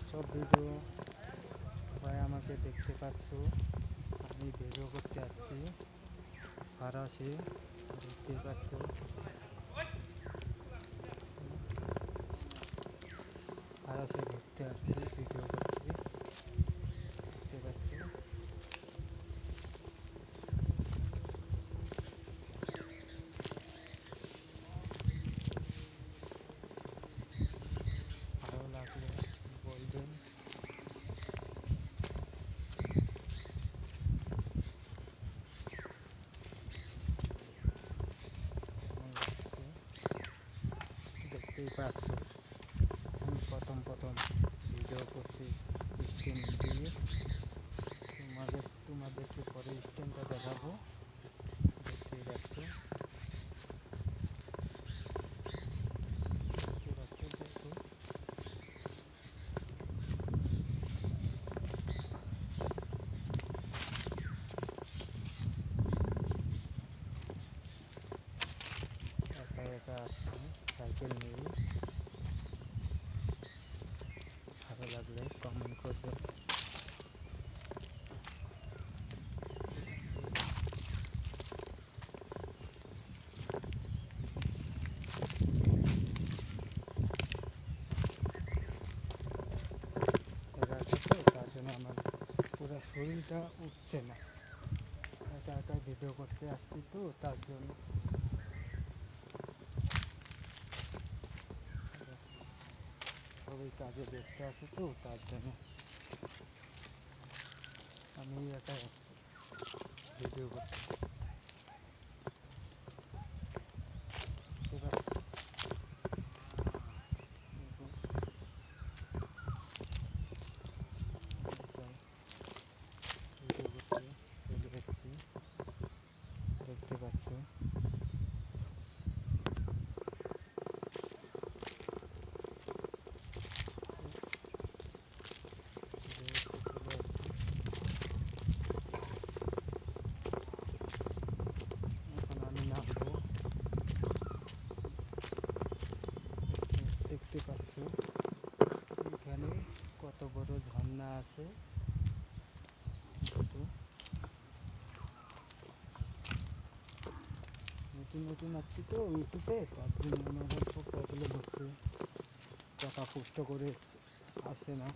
সব ভিডিও সবাই আমাকে দেখতে পাচ্ছ। আমি ভিডিও করতে যাচ্ছি ফারাসে, দেখতে পাচ্ছ। ফারাসে ঘুরতে আসছি, ভিডিও করছি, দেখতে পাচ্ছ। ভালো লাগলে বলবেন। দেখতেই পাচ্ছ আমি প্রথম ভিডিও করছি স্ক্রিন দিয়ে। তোমাদেরকে পরে স্ক্রিনটা দেখাবো, দেখতেই পাচ্ছ। দেখতে পাচ্ছ, দেখো। একা একা আসছি সাইকেল নিয়ে। ভালো লাগলে কমেন্ট করবে। তার জন্য আমার পুরো শরীরটা উঠছে না। একা একা ভিডিও করতে আসছি তো, তার জন্য। সবাই কাজে ব্যস্ত আছে তো, তার জন্য আমি একা যাচ্ছি ভিডিও করতে। ঠিক আছে, ভিডিও করতে চলে যাচ্ছি, দেখতে পাচ্ছ। এখন আমি নামবো, দেখতে পাচ্ছ এখানে কত বড় ঝর্ণা আছে। নতুন নতুন আসছি তো ইউটিউবে, তার জন্য আমার সব প্রবলেম হচ্ছে, কথা পুষ্ট করে আসে না।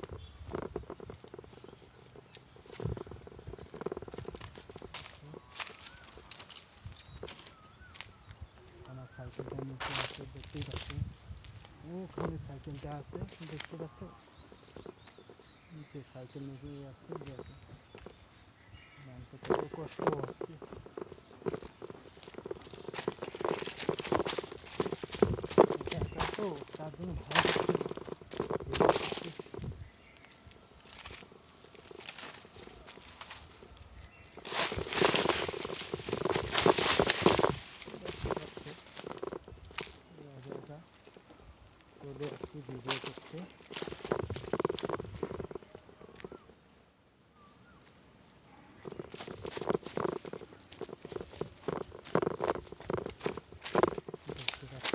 আমার সাইকেলটা নিচে আছে, দেখতেই পাচ্ছ। ওখানে সাইকেলটা আছে, দেখতে পাচ্ছ। নিচে সাইকেল নিয়ে যাচ্ছে, দেখো। নামতে কত কষ্ট হচ্ছে। একা তো, তার জন্য ভালো লাগছে। চলে আসছি ভিডিও করতে। দেখতে পাচ্ছ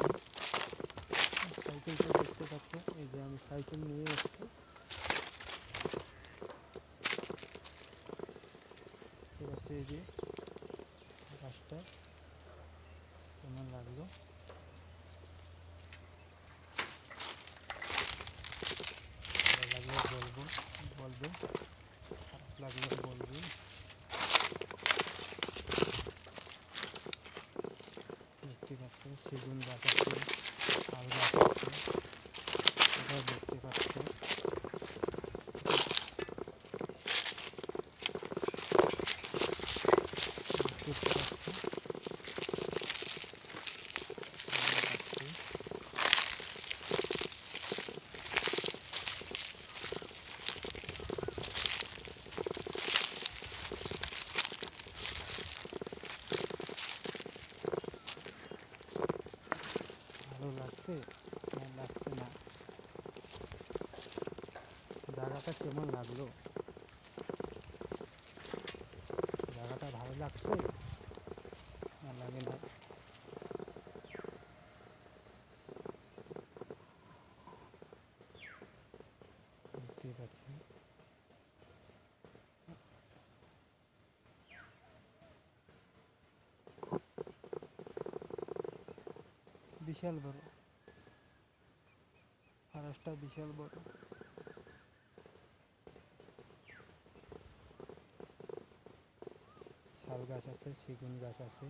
সাইকেলটা, দেখতে পাচ্ছ। এই যে আমি সাইকেল নিয়ে এসছি, দেখতে পাচ্ছ। এই যে রাস্তা কেমন লাগলো ভালো লাগলে বলবেন, খারাপ লাগলে বলবেন। দেখতে পাচ্ছ সেগুন গাছ আছে, শাল গাছ আছে, এটাও দেখতে পাচ্ছ। দেখতে পাচ্ছ ভালো লাগছে না লাগছে না? জায়গাটা কেমন লাগলো? জায়গাটা ভালো লাগছে না লাগে না? দেখতে দেখতেই পাচ্ছেন। বিশাল বড়, ফারাসটা বিশাল বড়। শাল গাছ আছে, সেগুন গাছ আছে।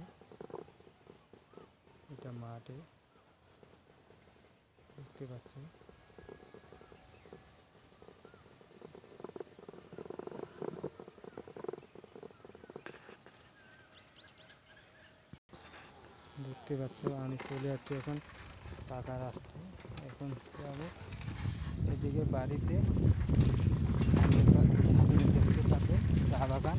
এটা মাঠে দেখতে পাচ্ছেন। দেখতে পাচ্ছ আমি চলে যাচ্ছি এখন পাকা রাস্তায়। এখন যাবো এদিকে বাড়িতে, সামনে দেখতে পাবে চা বাগান।